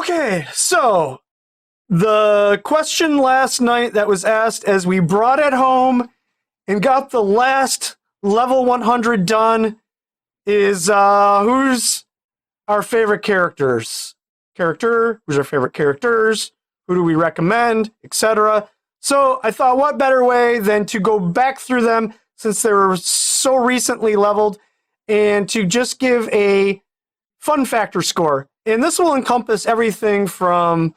Okay, so the question last night that was asked as we brought it home and got the last level 100 done is who's our favorite characters? Who's our favorite characters? Who do we recommend, etc. So I thought, what better way than to go back through them since they were so recently leveled and to just give a fun factor score. And this will encompass everything from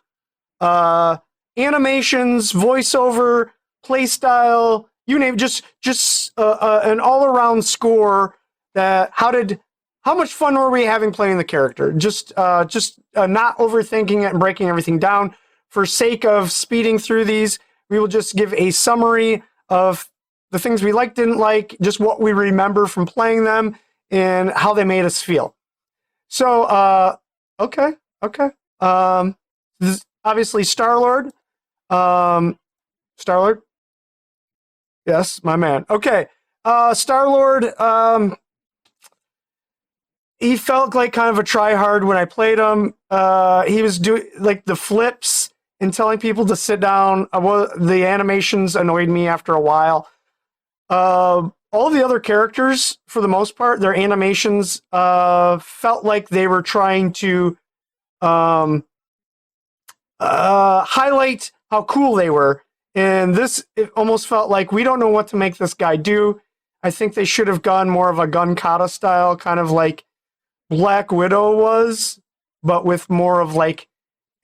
animations, voiceover, playstyle, you name it, just an all-around score. That how much fun were we having playing the character? Just not overthinking it and breaking everything down. For sake of speeding through these, we will just give a summary of the things we liked, didn't like, just what we remember from playing them and how they made us feel. So, okay. This is obviously Star-Lord. Star-Lord? Yes, my man. Okay. Star-Lord, he felt like kind of a try-hard when I played him. He was doing, like, the flips and telling people to sit down. The animations annoyed me after a while. All the other characters, for the most part, their animations felt like they were trying to highlight how cool they were. And this, it almost felt like we don't know what to make this guy do. I think they should have gone more of a Gun Kata style, kind of like Black Widow was, but with more of like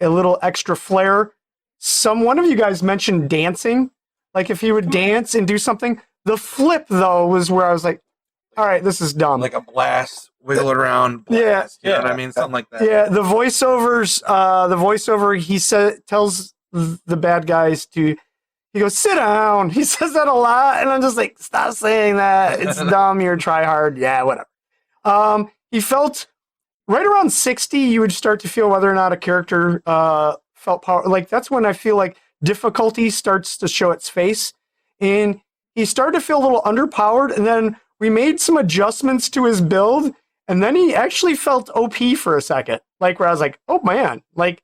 a little extra flair. One of you guys mentioned dancing. Like if he would dance and do something. The flip, though, was where I was like, all right, this is dumb. Like a blast, wiggle it around, blast. You know what I mean? Something like that. Yeah, the voiceover, he tells the bad guys he goes, sit down. He says that a lot, and I'm just like, stop saying that. It's dumb. You're try hard. Yeah, whatever. He felt right around 60, you would start to feel whether or not a character felt power. Like, that's when I feel like difficulty starts to show its face. And he started to feel a little underpowered, and then we made some adjustments to his build, and then he actually felt OP for a second. Like, where I was like, oh man, like,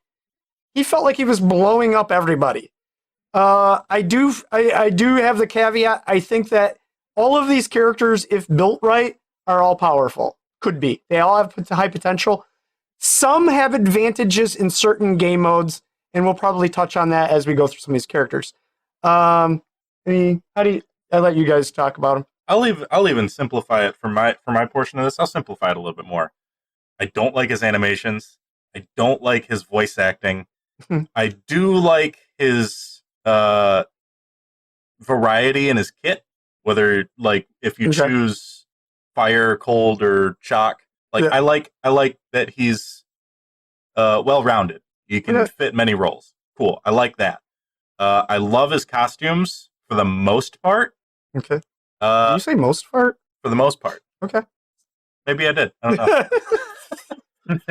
he felt like he was blowing up everybody. I do have the caveat. I think that all of these characters, if built right, are all powerful. Could be. They all have high potential. Some have advantages in certain game modes, and we'll probably touch on that as we go through some of these characters. I let you guys talk about them. I'll even simplify it for my portion of this. I'll simplify it a little bit more. I don't like his animations. I don't like his voice acting. I do like his variety in his kit. Whether like if you choose fire, cold, or shock. Like I like that he's well-rounded. He can fit many roles. Cool. I like that. I love his costumes for the most part. Okay. Did you say most part? For the most part. Okay. Maybe I did. I don't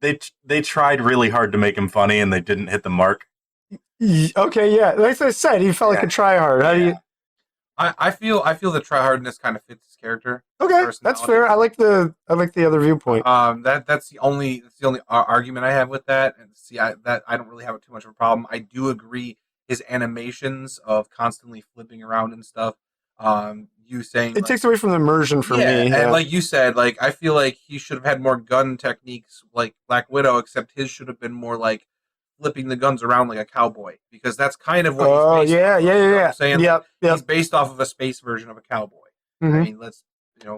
know. They tried really hard to make him funny, and they didn't hit the mark. Okay, yeah. Like I said, he felt like a try-hard. How do you... I feel the try-hardness kind of fits his character. Okay, that's fair. I like the other viewpoint. That's the only argument I have with that. And see, I don't really have too much of a problem. I do agree. His animations of constantly flipping around and stuff. You saying it takes away from the immersion for me. And like you said, like I feel like he should have had more gun techniques like Black Widow, except his should have been more like flipping the guns around like a cowboy, because that's kind of what he's based off of, you know what I'm saying? Yep. He's based off of a space version of a cowboy. Mm-hmm. I mean, let's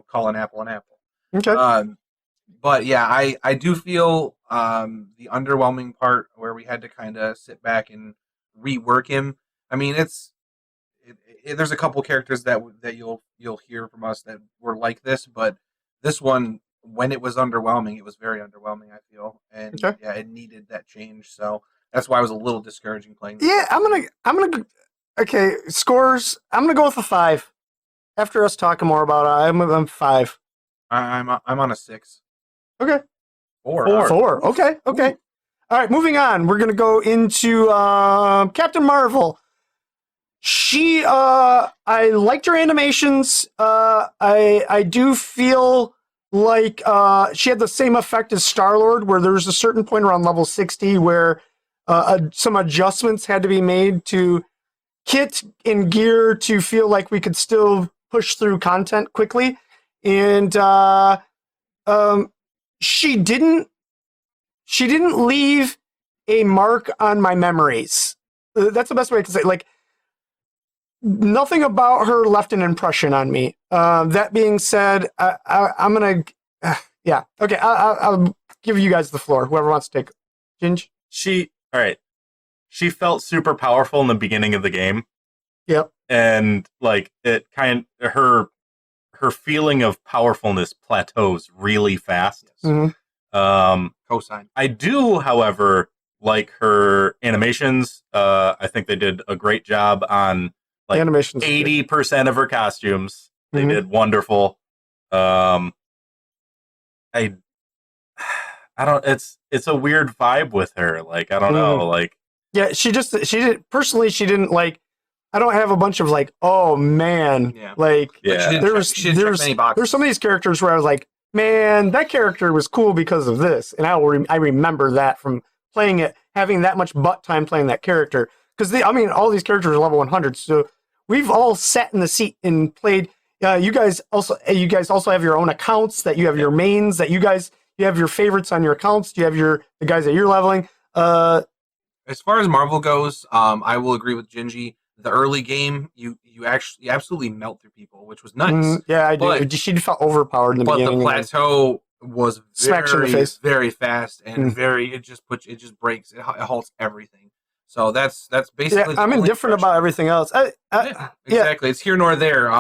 call an apple an apple. Okay. But yeah, I do feel the underwhelming part where we had to kind of sit back and rework him. I mean, there's a couple characters that you'll hear from us that were like this, but this one, when it was underwhelming, it was very underwhelming, I feel, and yeah, it needed that change. So that's why it was a little discouraging playing this. Yeah, I'm gonna okay, scores. I'm gonna go with a 5. After us talking more about it, I'm 5. I'm on a 6. Okay. 4. Okay. All right, moving on. We're gonna go into Captain Marvel. She, I liked her animations. I do feel like she had the same effect as Star-Lord, where there was a certain point around level 60 where some adjustments had to be made to kit and gear to feel like we could still push through content quickly. And she didn't leave a mark on my memories. That's the best way to say it. Like, nothing about her left an impression on me. That being said, I'm gonna, yeah, okay. I'll give you guys the floor. Whoever wants to take Ginge. All right. She felt super powerful in the beginning of the game. Yep. And like her feeling of powerfulness plateaus really fast. Mhm. Cosign. I do, however, like her animations. I think they did a great job on like Animations. 80% of her costumes. They Mhm. did wonderful. I don't. It's a weird vibe with her. Like I don't know. Like Yeah, she did personally. She didn't like. I don't have a bunch of like, oh man, Yeah. like yeah. She didn't check many boxes. there's some of these characters where I was like, man, that character was cool because of this, and I remember that from playing it, having that much butt time playing that character. Because all these characters are level 100, so we've all sat in the seat and played. You guys also have your own accounts that you have your mains that you have your favorites on your accounts. You have the guys that you're leveling. As far as Marvel goes, I will agree with Gingy. The early game, you absolutely melt through people, which was nice. Yeah, I do. But- She felt overpowered in the But beginning. the plateau was Smacks you in the face. very fast and Mm. it just breaks. It halts everything. So that's Yeah, basically. the I'm only indifferent impression. about everything else. Yeah, exactly. It's here nor there.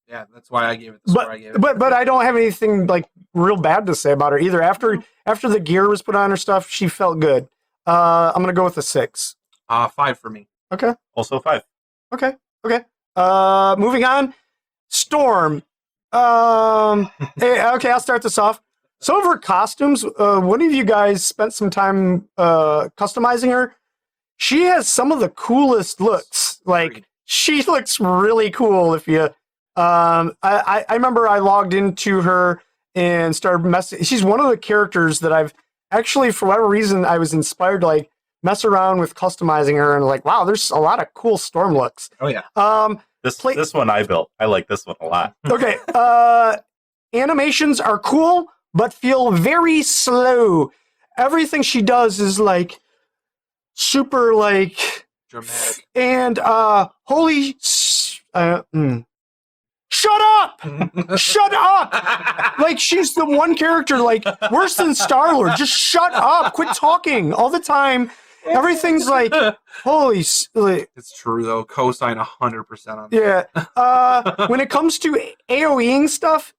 Yeah, that's why I gave it the score I gave it. But I don't have anything like real bad to say about her either. After the gear was put on her stuff, she felt good. I'm gonna go with a 6. 5 for me. Okay. Also 5. Okay. Moving on. Storm. Okay, I'll start this off. Some of her costumes, one of you guys spent some time customizing her. She has some of the coolest looks. Like, Agreed. she looks really cool if you I remember I logged into her and started messing. She's one of the characters that I've actually, for whatever reason, I was inspired to like mess around with customizing her and like, wow, there's a lot of cool Storm looks. Oh yeah. This one I built. I like this one a lot. Okay. Animations are cool, but feel very slow. Everything she does is like super like Dramatic. and shut up! Shut up! Like, she's the one character, like, worse than Star-Lord. Just shut up. Quit talking all the time. Everything's like, holy... It's true, though. Cosign 100% on that. Yeah. When it comes to AoEing stuff,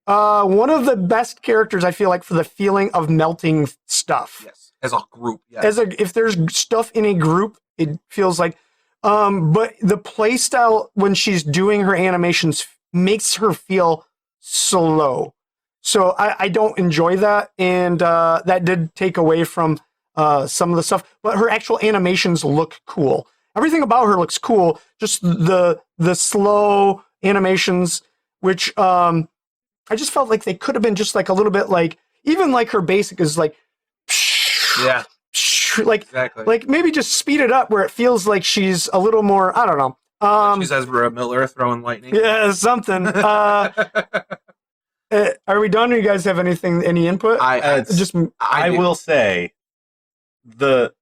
one of the best characters, I feel like, for the feeling of melting stuff. Yes. As a group. Yes. If there's stuff in a group, it feels like... but the playstyle when she's doing her animations makes her feel slow. So I don't enjoy that, and that did take away from some of the stuff. But her actual animations look cool. Everything about her looks cool. Just the slow animations, which I just felt like they could have been just like a little bit like, even like her basic is like, Yeah. like Exactly. like maybe just speed it up where it feels like she's a little more, I don't know. She's Ezra Miller throwing lightning. Yeah, something. Are we done? Or you guys have any input? I I do. will say the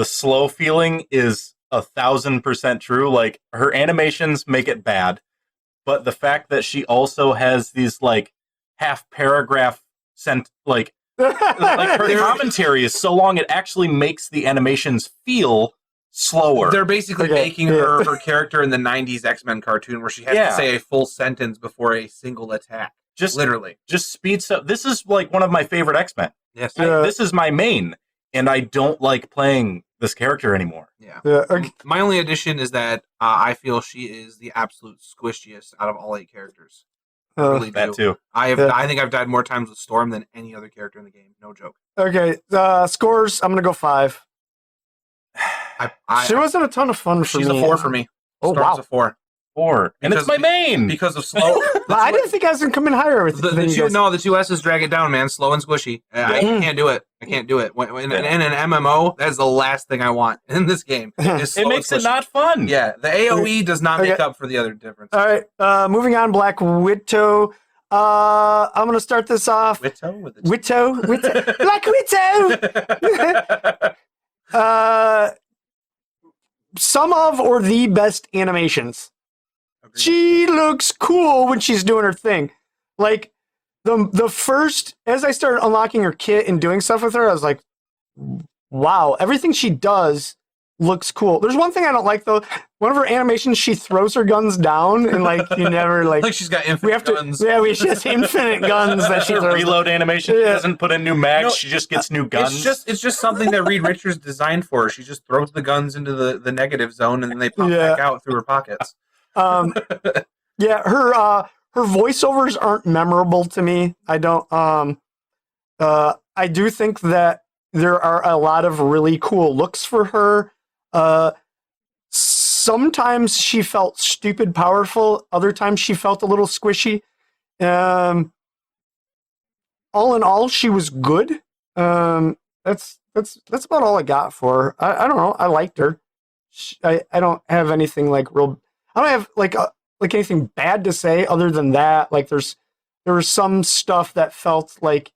slow feeling is 1,000% true. Like, her animations make it bad, but the fact that she also has these like half paragraph like her commentary is so long it actually makes the animations feel slower. They're basically Okay, making yeah. her character in the 90s X-Men cartoon where she has Yeah. to say a full sentence before a single attack. just Literally. just speeds up. This is like one of my favorite X-Men. Yes. Yeah. This is my main, and I don't like playing this character anymore. Yeah. Yeah, okay. My only addition is that I feel she is the absolute squishiest out of all 8 characters. I really That do. too. Yeah. I think I've died more times with Storm than any other character in the game. No joke. Okay, scores. I'm gonna go 5. She wasn't a ton of fun for She's me. a 4 for me. Oh, Storm's wow. a 4. 4. And it's Because- my main. because of slow. But I didn't think I was going to come in higher with The than you two, guys. no, the two S's drag it down, man. Slow and squishy. I can't do it. I can't do it. In an MMO, that is the last thing I want in this game. Is slow It makes and it squishy. not fun. Yeah, the AOE does not make Okay. up for the other difference. All right, moving on. Black Widow. I'm going to start this off. Witto with the Widow. Black Widow. Some of or the best animations. Agreed. She looks cool when she's doing her thing. Like the first, as I started unlocking her kit and doing stuff with her, I was like, wow, everything she does looks cool. There's one thing I don't like though. One of her animations, she throws her guns down and like you never like. Like she's got infinite We have to, guns. yeah. She has infinite guns that That's she her throws. reload animation. She Yeah. doesn't put in new mags. No, she just gets new guns. It's just something that Reed Richards designed for her. She just throws the guns into the negative zone and then they pop Yeah. back out through her pockets. Yeah, her voiceovers aren't memorable to me. I don't. I do think that there are a lot of really cool looks for her. Sometimes she felt stupid powerful. Other times she felt a little squishy. All in all, she was good. That's about all I got for her. I don't know. I liked her. I don't have anything like real. I don't have like anything bad to say other than that. Like there was some stuff that felt like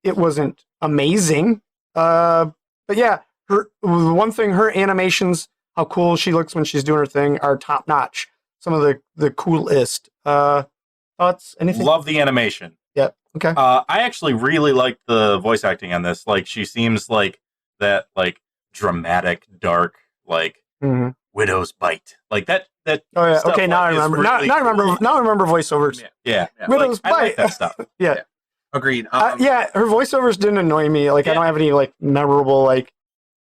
it wasn't amazing. But yeah, her one thing, her animations, how cool she looks when she's doing her thing, are top notch. Some of the coolest. Thoughts? Anything? Love the animation. Yeah. Okay. I actually really like the voice acting on this. Like she seems like that, like dramatic, dark, like Mm-hmm. widow's bite, like that. That. Oh yeah. stuff, Okay. Now I like, is remember. really now I remember. cool. Now I remember voiceovers. Yeah. Yeah. Yeah. Widow's I like bite. that stuff. Yeah. Agreed. Yeah. Her voiceovers didn't annoy me. Like I Yeah. don't have any like memorable like.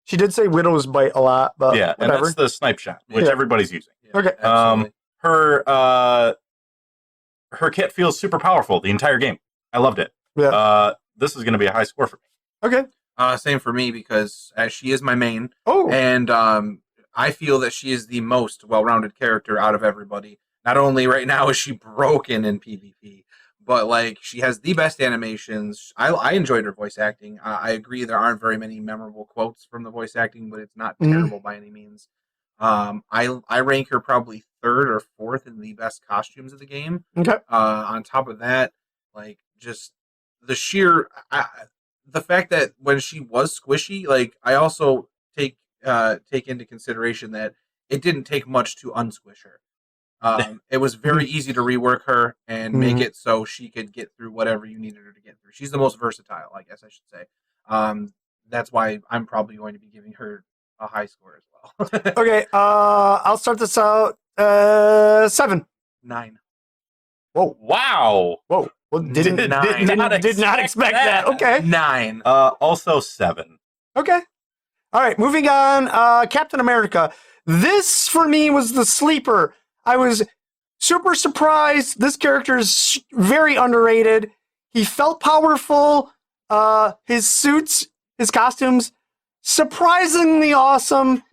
She did say widow's bite a lot, but Yeah, and whatever. that's the snipe shot, which Yeah. everybody's using. Yeah, Okay. absolutely. Her kit feels super powerful the entire game. I loved it. Yeah. This is going to be a high score for me. Okay. Same for me because as she is my main, Oh. and I feel that she is the most well-rounded character out of everybody. Not only right now is she broken in PvP, but like she has the best animations. I enjoyed her voice acting. I agree there aren't very many memorable quotes from the voice acting, but it's not Mhm. terrible by any means. I rank her probably third or fourth in the best costumes of the game. Okay. On top of that, like just the sheer the fact that when she was squishy, like I also take into consideration that it didn't take much to unsquish her. It was very easy to rework her and make it so she could get through whatever you needed her to get through. She's the most versatile, I guess I should say. That's why I'm probably going to be giving her a high score as well. Okay. I'll start this out. 7. 9. Whoa. Wow. Whoa. Well, did not not expect that. Okay. 9. Also 7. Okay. All right. Moving on. Captain America. This for me was the sleeper. I was super surprised. This character is very underrated. He felt powerful. His suits, his costumes, surprisingly awesome.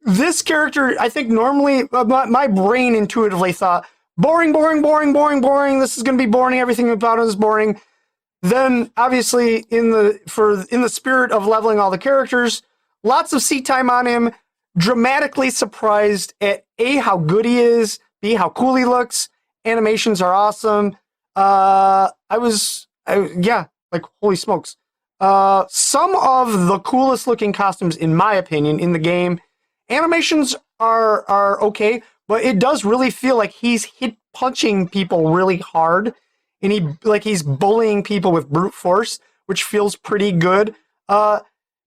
This character, I think normally my brain intuitively thought, boring. This is going to be boring. Everything about it is boring. Then, obviously, in the spirit of leveling all the characters, lots of seat time on him. Dramatically surprised at A, how good he is, B, how cool he looks. Animations are awesome. Like holy smokes. Some of the coolest looking costumes, in my opinion, in the game. Animations are okay, but it does really feel like he's punching people really hard, and he's bullying people with brute force, which feels pretty good.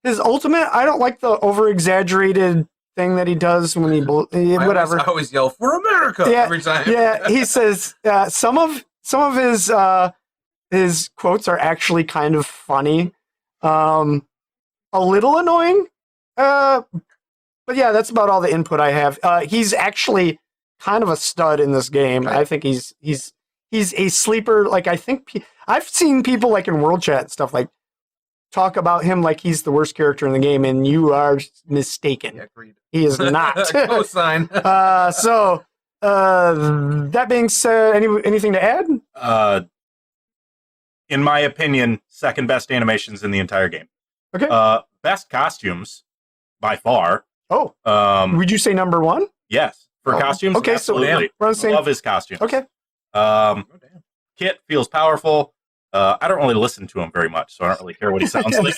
His ultimate, I don't like the over exaggerated thing that he does when he whatever. I always yell for America every time. Yeah, he says some of his quotes are actually kind of funny, a little annoying, but yeah, that's about all the input I have. He's actually kind of a stud in this game. Okay. I think he's a sleeper. Like I think I've seen people like in World Chat and stuff like talk about him like he's the worst character in the game, and you are mistaken. Yeah, agreed. He is not. Cosign. So That being said, anything to add? In my opinion, second best animations in the entire game. Okay. Best costumes by far. Oh, would you say number one? Yes, for costumes. Okay, absolutely. so we're on the same. Love his costumes. Okay. Kit feels powerful. I don't really listen to him very much, so I don't really care what he sounds like.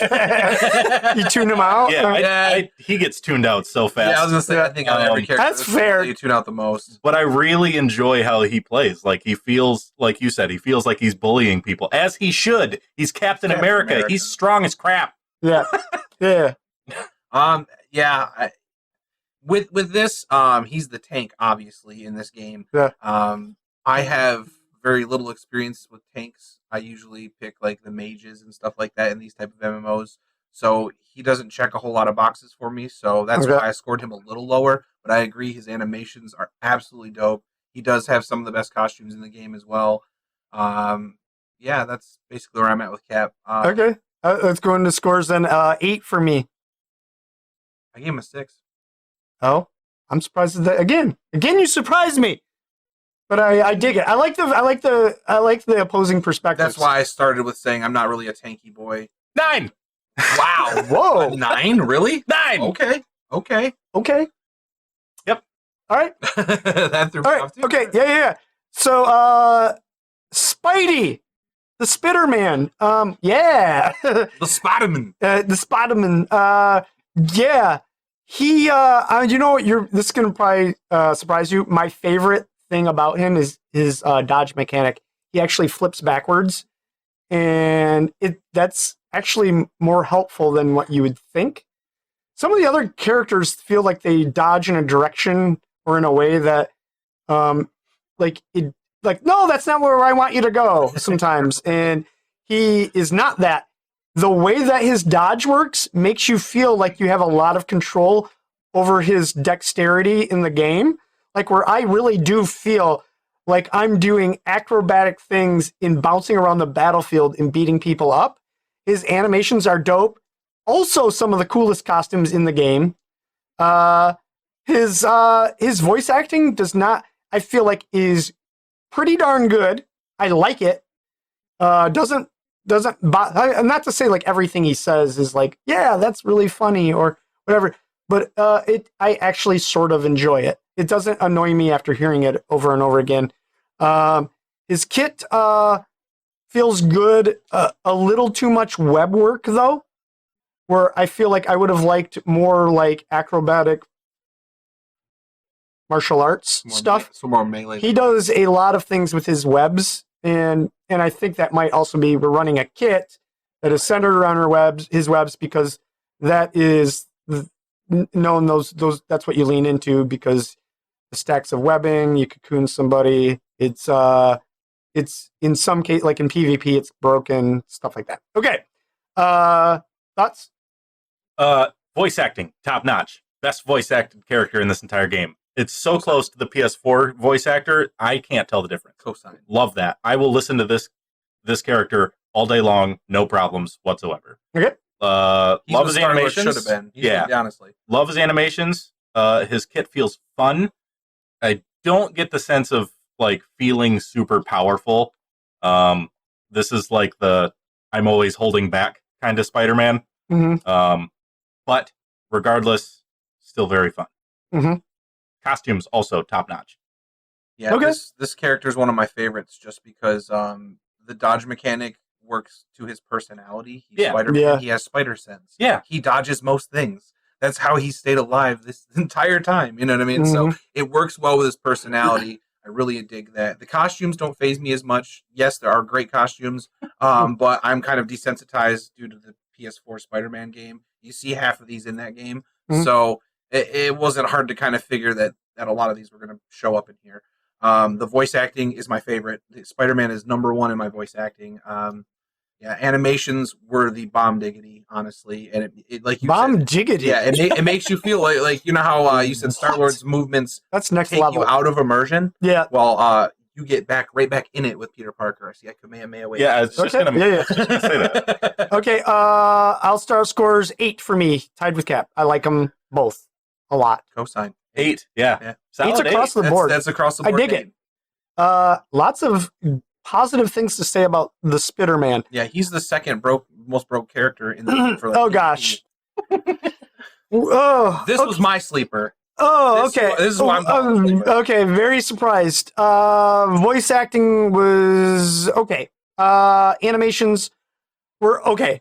You tune him out? Yeah, he gets tuned out so fast. Yeah, I was gonna say I think on every character that's fair. you tune out the most. But I really enjoy how he plays. Like he feels, like you said, he feels like he's bullying people, as he should. He's Captain America. He's strong as crap. Yeah, yeah. With this, he's the tank, obviously, in this game. Yeah. I have very little experience with tanks. I usually pick like the mages and stuff like that in these type of MMOs. So he doesn't check a whole lot of boxes for me. So that's why I scored him a little lower. But I agree, his animations are absolutely dope. He does have some of the best costumes in the game as well. Yeah, that's basically where I'm at with Cap. Okay, let's go into scores then. 8 for me. I gave him a 6. Oh, I'm surprised at that again. Again, you surprised me. But I dig it. I like the opposing perspective. That's why I started with saying I'm not really a tanky boy. 9. Wow. Whoa. 9? Really? 9. Okay. Yep. All right. That threw me off too. Okay. Yeah. So, Spidey, the Spider-Man. Yeah. The Spider-Man. The Spider-Man. Yeah. He. You know what? This is gonna probably surprise you. My favorite thing about him is his dodge mechanic. He actually flips backwards, and that's actually more helpful than what you would think. Some of the other characters feel like they dodge in a direction or in a way that, no, that's not where I want you to go sometimes. And he is not that. The way that his dodge works makes you feel like you have a lot of control over his dexterity in the game. Like where I really do feel like I'm doing acrobatic things in bouncing around the battlefield and beating people up. His animations are dope. Also, some of the coolest costumes in the game. His voice acting I feel like is pretty darn good. I like it. Not to say like everything he says is like, yeah, that's really funny or whatever. But I actually sort of enjoy it. It doesn't annoy me after hearing it over and over again. His kit feels good. A little too much web work though, where I feel like I would have liked more like acrobatic martial arts stuff. Some more melee. He does a lot of things with his webs, and I think that might also be we're running a kit that is centered around his webs because that is known those that's what you lean into because the stacks of webbing, you cocoon somebody. It's in some case like in PvP it's broken, stuff like that. Okay. Thoughts? Voice acting, top notch. Best voice acted character in this entire game. It's so close to the PS4 voice actor, I can't tell the difference. Cosign. Love that. I will listen to this character all day long, no problems whatsoever. Okay. Love his animations. Should have been. Yeah. Honestly. Love his animations. His kit feels fun. I don't get the sense of like feeling super powerful. This is like the I'm always holding back kind of Spider-Man. Mm-hmm. But regardless, still very fun. Mm-hmm. Costumes also top notch. Yeah, okay. This character is one of my favorites just because the dodge mechanic works to his personality. He's Spider-Man. Yeah. He has spider sense. Yeah. He dodges most things. That's how he stayed alive this entire time. You know what I mean? So it works well with his personality. I really dig that. The costumes don't faze me as much. Yes, there are great costumes, but I'm kind of desensitized due to the PS4 Spider-Man game. You see half of these in that game. So it wasn't hard to kind of figure that a lot of these were going to show up in here. The voice acting is my favorite. Spider-Man is number one in my voice acting. Animations were the bomb diggity, honestly, and it like you bomb said, jiggity. Yeah, it makes you feel like you know how you said Star-Lord's movements that's next take level you out of immersion. Yeah. Well, you get right back in it with Peter Parker. See, I Kamehameha. Yeah, I was just gonna say that. Okay, I'll start scores 8 for me, tied with Cap. I like them both a lot. Cosign. 8. Yeah. Yeah. Solid Eight's across 8. the board. That's across the I board. dig it. Lots of positive things to say about the Spitterman. Yeah, he's the second most broke character in the game for like Oh PvP. gosh. Oh, This okay. was my sleeper. Oh, this okay. is why I'm calling it. okay, very surprised. Voice acting was okay. Animations were okay.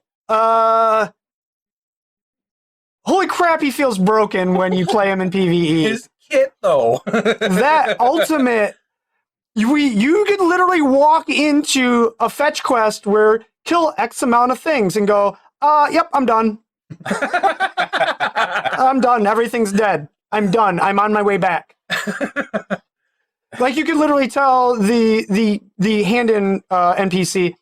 Holy crap, he feels broken when you play him in PvE. His kit though. That ultimate, you could literally walk into a fetch quest where kill X amount of things and go, yep, I'm done. I'm done. Everything's dead. I'm done. I'm on my way back. Like you could literally tell the hand-in NPC,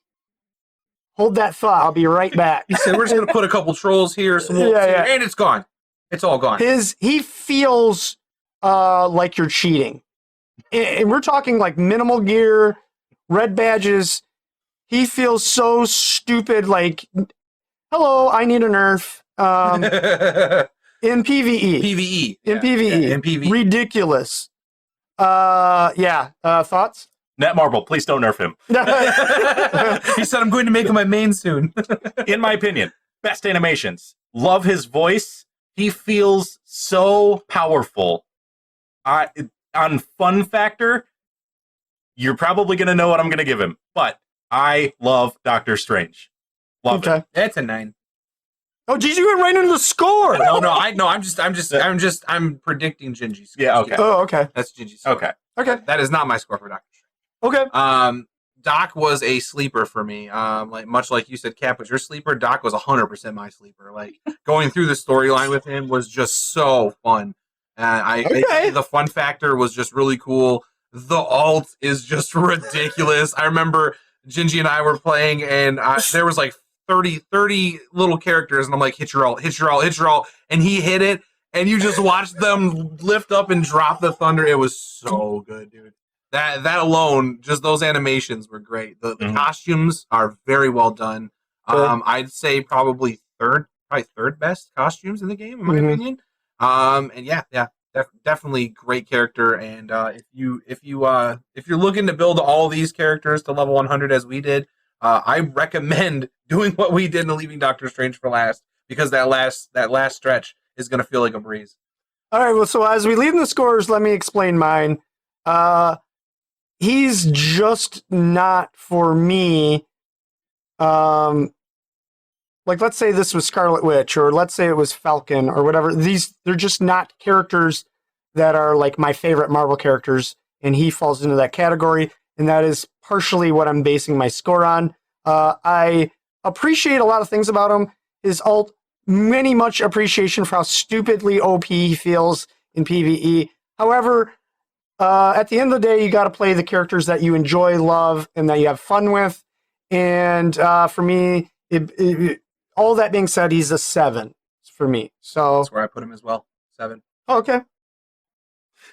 hold that thought. I'll be right back. He said, "We're just gonna put a couple trolls here, some wolves Yeah, here, yeah. and it's gone. It's all gone." He feels like you're cheating, and we're talking like minimal gear, red badges. He feels so stupid. Like, hello, I need a nerf. In PvE. PvE. In PvE. Yeah, in PvE. Ridiculous. Thoughts? Netmarble, please don't nerf him. He said, "I'm going to make him my main soon." In my opinion, best animations. Love his voice. He feels so powerful. On fun factor, you're probably going to know what I'm going to give him, but I love Doctor Strange. Love it. Okay. That's a 9. Oh, geez, you went right into the score. No, I'm predicting Gingy's score. Yeah, okay. Oh, okay. That's Gingy's score. Okay. Okay. That is not my score for Doctor Strange. Okay. Doc was a sleeper for me. Much like you said, Cap was your sleeper. Doc was 100% my sleeper. Like going through the storyline with him was just so fun. The fun factor was just really cool. The alt is just ridiculous. I remember Gingy and I were playing, and there was like 30 little characters, and I'm like, hit your alt, and he hit it, and you just watched them lift up and drop the thunder. It was so good, dude. That alone, just those animations were great. The costumes are very well done. I'd say probably third best costumes in the game, in my opinion. And yeah, definitely great character. And if you're looking to build all these characters to level 100 as we did, I recommend doing what we did and leaving Doctor Strange for last, because that last stretch is going to feel like a breeze. All right. Well, so as we leave the scores, let me explain mine. He's just not for me. Like, let's say this was Scarlet Witch, or let's say it was Falcon, or whatever. They're just not characters that are like my favorite Marvel characters, and he falls into that category, and that is partially what I'm basing my score on. I appreciate a lot of things about him. His ult, much appreciation for how stupidly OP he feels in PvE. However, at the end of the day, you got to play the characters that you enjoy, love, and that you have fun with. And for me, all that being said, he's a 7 for me. So That's where I put him as well. 7. Okay.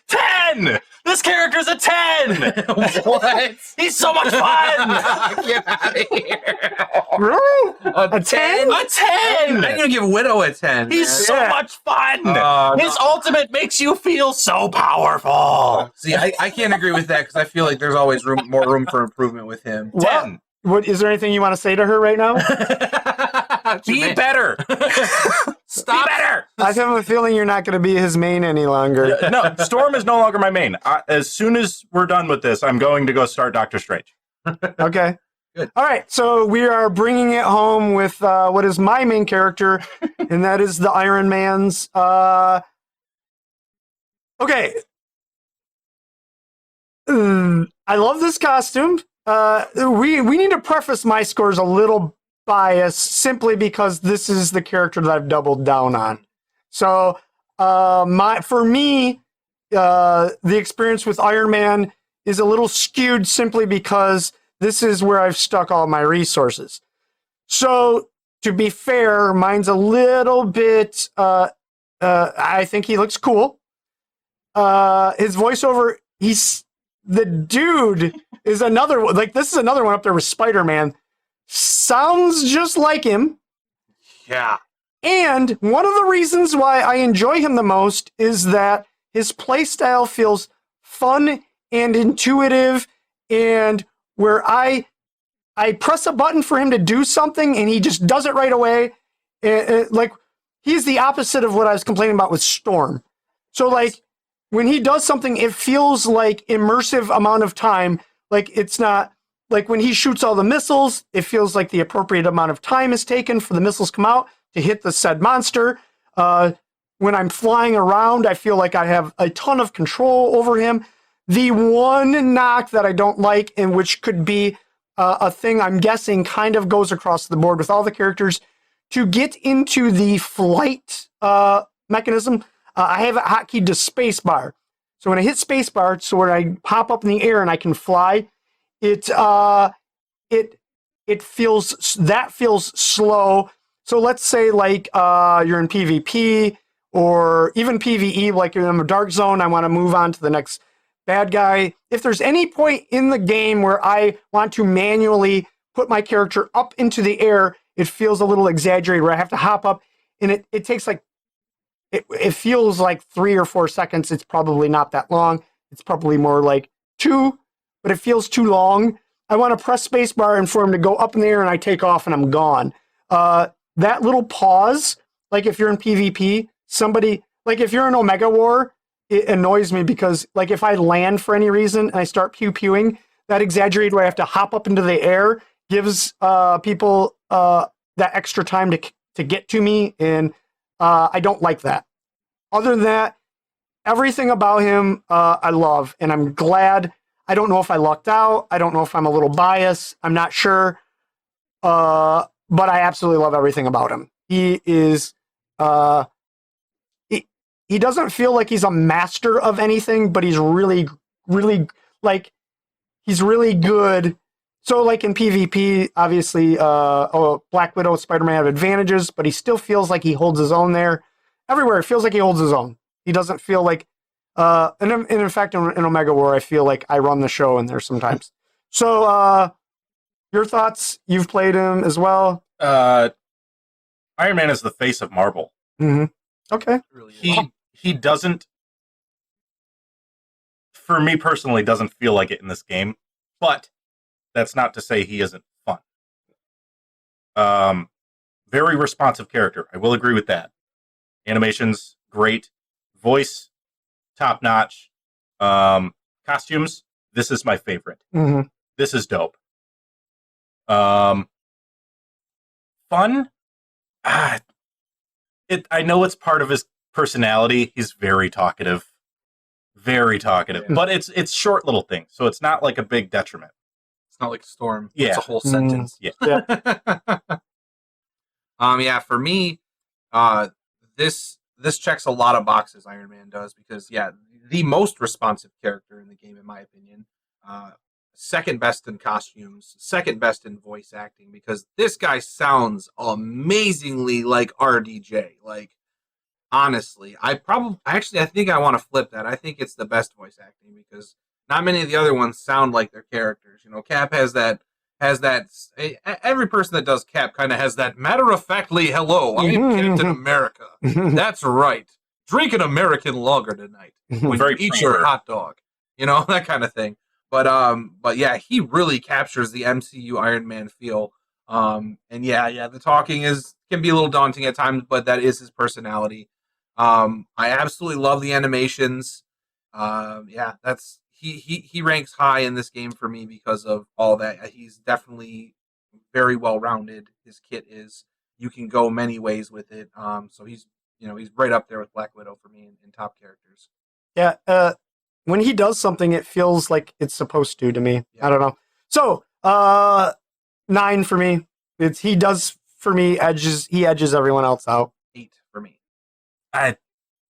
10! This character's a 10! What? He's so much fun! Get out of here. Really? A 10? A 10! I'm gonna give Widow a 10. He's man. so much fun! His No. ultimate makes you feel so powerful! See, I can't agree with that, because I feel like there's always more room for improvement with him. 10! What is there anything you want to say to her right now? Be better! Stop. Be better! I have a feeling you're not going to be his main any longer. No, Storm is no longer my main. As soon as we're done with this, I'm going to go start Doctor Strange. Okay. Good. All right. So we are bringing it home with what is my main character, and that is the Iron Man's. Okay. I love this costume. We need to preface my scores a little biased, simply because this is the character that I've doubled down on. So for me, the experience with Iron Man is a little skewed simply because this is where I've stuck all my resources. So to be fair, mine's a little bit, I think he looks cool. His voiceover, the dude is another one. Like, this is another one up there with Spider-Man. Sounds just like him. Yeah. And one of the reasons why I enjoy him the most is that his play style feels fun and intuitive, and where I press a button for him to do something and he just does it right away. Like, he's the opposite of what I was complaining about with Storm. So, like, when he does something, it feels like immersive amount of time. Like, it's not like when he shoots all the missiles, it feels like the appropriate amount of time is taken for the missiles come out to hit the said monster. When I'm flying around, I feel like I have a ton of control over him. The one knock that I don't like, and which could be a thing I'm guessing kind of goes across the board with all the characters, to get into the flight mechanism, I have it hotkeyed to spacebar. So when I hit spacebar, so when I pop up in the air and I can fly, it feels slow. So let's say like you're in PvP or even PvE, like you're in a dark zone, I want to move on to the next bad guy. If there's any point in the game where I want to manually put my character up into the air, it feels a little exaggerated where I have to hop up, and it takes like, it feels like 3 or 4 seconds. It's probably not that long. It's probably more like 2, but it feels too long. I want to press spacebar and for him to go up in the air and I take off and I'm gone. That little pause, like if you're in PvP, like if you're in Omega War, it annoys me because like if I land for any reason and I start pew-pewing, that exaggerated way I have to hop up into the air gives people that extra time to get to me, and I don't like that. Other than that, everything about him I love, and I'm glad. I don't know if I lucked out. I don't know if I'm a little biased. I'm not sure. But I absolutely love everything about him. He is... He doesn't feel like he's a master of anything, but he's really, really, like, he's really good. So, like, in PvP, obviously, Black Widow, Spider-Man have advantages, but he still feels like he holds his own there. Everywhere, it feels like he holds his own. He doesn't feel like... and in fact, in Omega War, I feel like I run the show in there sometimes. So, your thoughts? You've played him as well? Iron Man is the face of Marvel. Mm-hmm. Okay. He doesn't, for me personally, doesn't feel like it in this game, but that's not to say he isn't fun. Very responsive character. I will agree with that. Animations, great. Voice, top notch. Costumes, this is my favorite. Mm-hmm. This is dope. Fun? I know it's part of his personality. He's very talkative, but it's short little things, so it's not like a big detriment. It's not like Storm. Yeah. It's a whole sentence. Yeah. Yeah, for me, this checks a lot of boxes, Iron Man does, because the most responsive character in the game, in my opinion. Second best in costumes, second best in voice acting, because this guy sounds amazingly like RDJ. Like, honestly, I think I want to flip that. I think it's the best voice acting because not many of the other ones sound like their characters. You know, Cap has that. Every person that does Cap kind of has that matter-of-factly hello. I am Captain America. That's right. Drink an American lager tonight when you eat your hot dog. You know, that kind of thing. But yeah, he really captures the MCU Iron Man feel. And the talking can be a little daunting at times, but that is his personality. I absolutely love the animations. He ranks high in this game for me because of all that. He's definitely very well rounded. His kit is, you can go many ways with it. So he's right up there with Black Widow for me in top characters. Yeah. When he does something, it feels like it's supposed to me. Yeah. I don't know. So, 9 for me. He does for me he edges everyone else out. 8 for me.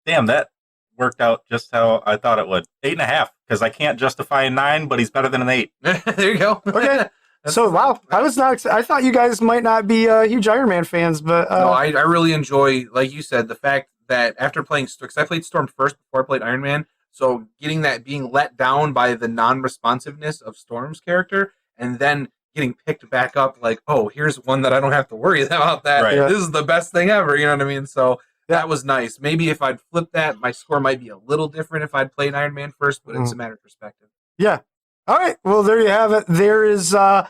Damn, that worked out just how I thought it would. 8.5, because I can't justify a 9, but he's better than an 8. There you go. Okay. So, wow, I was not. I thought you guys might not be huge Iron Man fans, but no, I really enjoy, like you said, the fact that after playing, because I played Storm first before I played Iron Man, so getting that, being let down by the non-responsiveness of Storm's character, and then getting picked back up, like, oh, here's one that I don't have to worry about that. Right. This is the best thing ever. You know what I mean? So That was nice. Maybe if I'd flipped that, my score might be a little different if I'd played Iron Man first, but it's a matter of perspective. Yeah. All right. Well, there you have it. There is our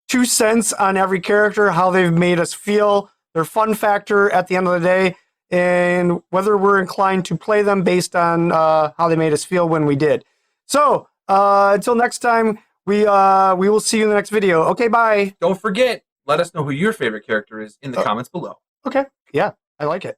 2 cents on every character, how they've made us feel, their fun factor at the end of the day, and whether we're inclined to play them based on how they made us feel when we did. So until next time, we will see you in the next video. Okay, bye. Don't forget, let us know who your favorite character is in the comments below. Okay. Yeah, I like it.